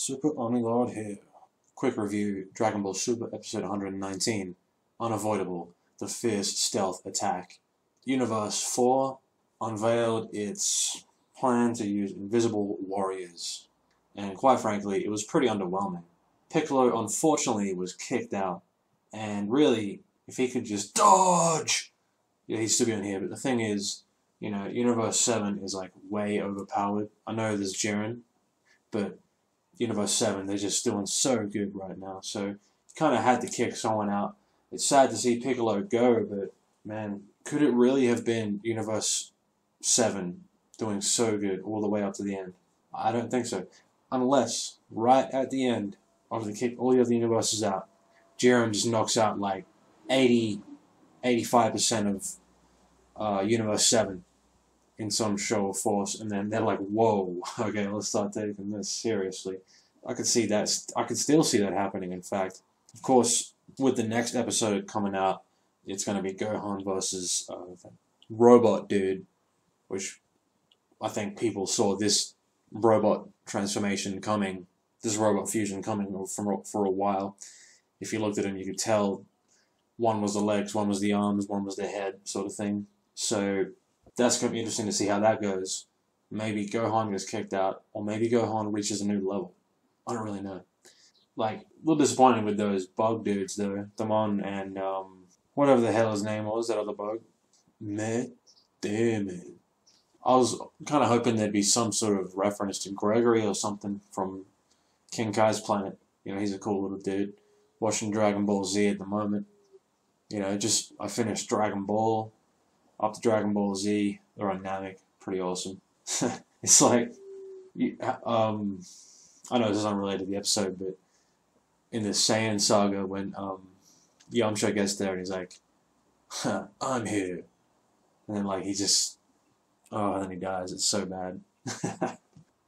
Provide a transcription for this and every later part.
Super Omnilord here. Quick review, Dragon Ball Super episode 119, Unavoidable, the Fierce Stealth Attack. Universe 4 unveiled its plan to use invisible warriors, and quite frankly, it was pretty underwhelming. Piccolo unfortunately was kicked out, and really, if he could just dodge, yeah, he'd still be on here, but the thing is, Universe 7 is like way overpowered. I know there's Jiren, but Universe 7, they're just doing so good right now. So you kind of had to kick someone out. It's sad to see Piccolo go, but man, could it really have been Universe 7 doing so good all the way up to the end? I don't think so. Unless, right at the end, after they kick all the other universes out, Jiren just knocks out like 85% of Universe 7 in some show of force, and then they're like, whoa, okay, let's start taking this seriously. I could see that. I could still see that happening, in fact. Of course, with the next episode coming out, it's going to be Gohan versus Robot Dude, which I think people saw this robot transformation coming, this robot fusion coming for a while. If you looked at him, you could tell one was the legs, one was the arms, one was the head, sort of thing. So that's going to be interesting to see how that goes. Maybe Gohan gets kicked out, or maybe Gohan reaches a new level. I don't really know. Like, a little disappointed with those bug dudes, though. Damon and, whatever the hell his name was, that other bug. Meh, damn it. I was kind of hoping there'd be some sort of reference to Gregory or something from King Kai's planet. He's a cool little dude. Watching Dragon Ball Z at the moment. I finished Dragon Ball. Up to Dragon Ball Z, they're on Namek, pretty awesome. It's like, I know this is unrelated to the episode, but in the Saiyan saga, when Yamcha gets there and he's like, I'm here. And then and then he dies. It's so bad.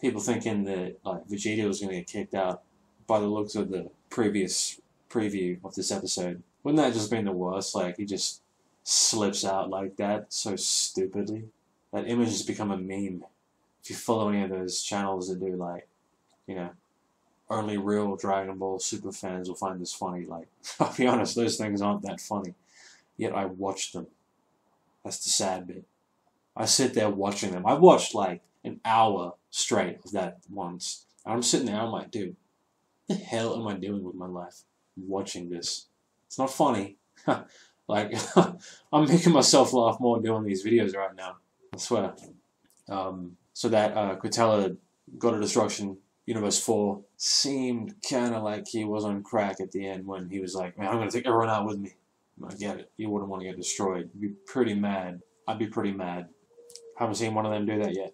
People thinking that Vegeta was going to get kicked out by the looks of the previous preview of this episode. Wouldn't that just been the worst? He just slips out like that so stupidly. That image has become a meme. If you follow any of those channels that do only real Dragon Ball Super fans will find this funny. I'll be honest, those things aren't that funny. Yet I watch them. That's the sad bit. I sit there watching them. I watched an hour straight of that once. And I'm sitting there, I'm like, dude, what the hell am I doing with my life? Watching this. It's not funny. I'm making myself laugh more doing these videos right now. I swear. So that Quintella God of Destruction Universe 4 seemed kind of like he was on crack at the end when he was like, man, I'm going to take everyone out with me. I get it. You wouldn't want to get destroyed. You'd be pretty mad. I'd be pretty mad. Haven't seen one of them do that yet.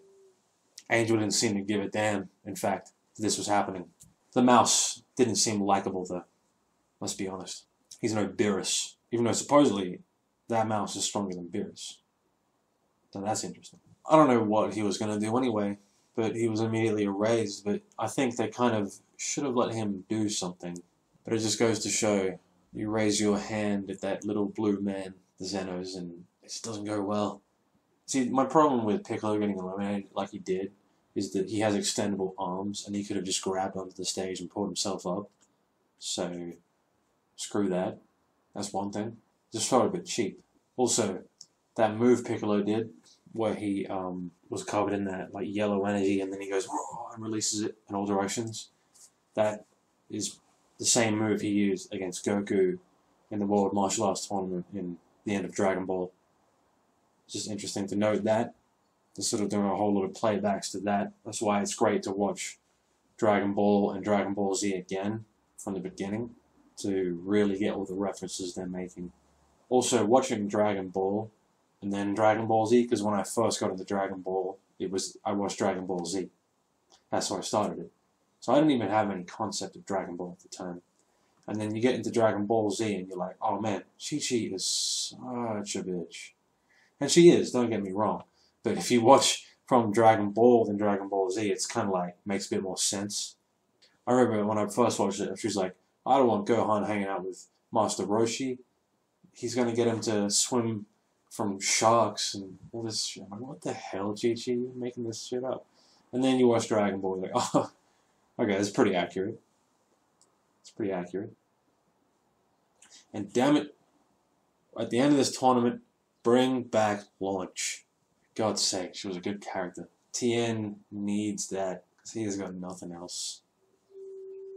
Angel didn't seem to give a damn, in fact, this was happening. The mouse didn't seem likable, though. Let's be honest. He's no Beerus. Even though supposedly that mouse is stronger than Beerus. So that's interesting. I don't know what he was going to do anyway, but he was immediately erased. But I think they kind of should have let him do something. But it just goes to show, you raise your hand at that little blue man, the Zenos, and it just doesn't go well. See, my problem with Piccolo getting eliminated like he did is that he has extendable arms, and he could have just grabbed onto the stage and pulled himself up. So, screw that. That's one thing. Just felt a bit cheap. Also, that move Piccolo did, where he was covered in that yellow energy, and then he goes and releases it in all directions. That is the same move he used against Goku in the World Martial Arts Tournament in the end of Dragon Ball. It's just interesting to note that. They're sort of doing a whole lot of playbacks to that. That's why it's great to watch Dragon Ball and Dragon Ball Z again from the beginning, to really get all the references they're making. Also, watching Dragon Ball and then Dragon Ball Z, because when I first got into Dragon Ball, I watched Dragon Ball Z. That's how I started it. So I didn't even have any concept of Dragon Ball at the time. And then you get into Dragon Ball Z and you're like, oh man, Chi-Chi is such a bitch. And she is, don't get me wrong. But if you watch from Dragon Ball than Dragon Ball Z, it's kind of makes a bit more sense. I remember when I first watched it, she was like, I don't want Gohan hanging out with Master Roshi. He's going to get him to swim from sharks and all this shit. I'm like, what the hell, Chi-Chi? You're making this shit up. And then you watch Dragon Ball, you're like, oh, Okay, it's pretty accurate. It's pretty accurate. And damn it, at the end of this tournament, bring back Launch. For God's sake, she was a good character. Tien needs that because he has got nothing else.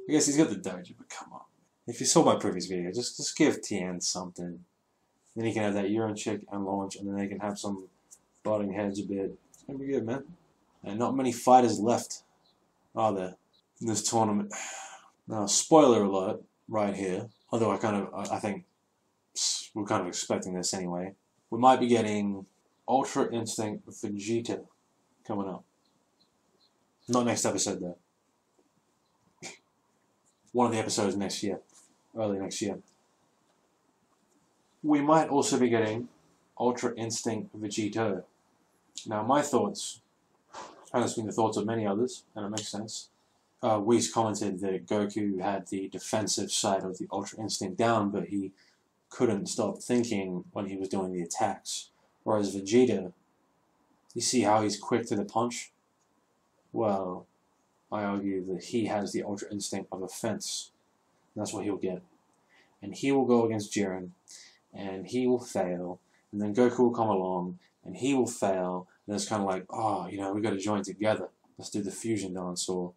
I guess he's got the dojo, but come on. If you saw my previous video, just give Tien something. Then he can have that urine chick and Launch, and then they can have some butting heads a bit. It's gonna be good, man. And not many fighters left, are there, in this tournament? Now, spoiler alert, right here. Although I think we're kind of expecting this anyway. We might be getting Ultra Instinct Vegeta coming up. Not next episode though. One of the episodes next year, early next year. We might also be getting Ultra Instinct Vegito. Now, my thoughts, and it's been the thoughts of many others, and it makes sense. Whis commented that Goku had the defensive side of the Ultra Instinct down, but he couldn't stop thinking when he was doing the attacks. Whereas Vegeta, you see how he's quick to the punch? Well, I argue that he has the Ultra Instinct of offense. And that's what he'll get. And he will go against Jiren, and he will fail, and then Goku will come along, and he will fail, and it's kind of like, oh, you know, we got to join together. Let's do the fusion dance, or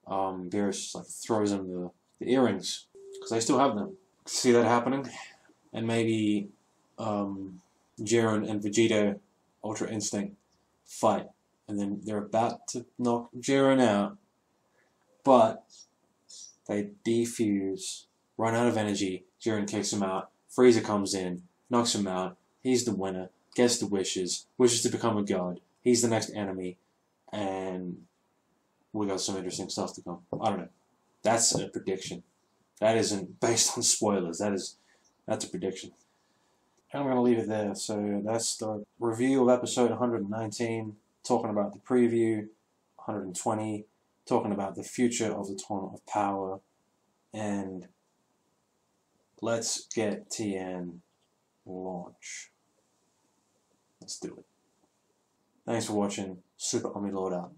Beerus just like throws him the earrings, because they still have them. See that happening? And maybe Jiren and Vegeta Ultra Instinct fight, and then they're about to knock Jiren out, but they defuse, run out of energy, Jiren kicks him out, Frieza comes in, knocks him out, he's the winner, gets the wishes to become a god, he's the next enemy, and we got some interesting stuff to come. I don't know. That's a prediction. That isn't based on spoilers. That's a prediction. And I'm going to leave it there. So that's the review of episode 119, talking about the preview, 120, talking about the future of the Tournament of Power, and let's get Tien Launch. Let's do it. Thanks for watching. Super Omni Lord out.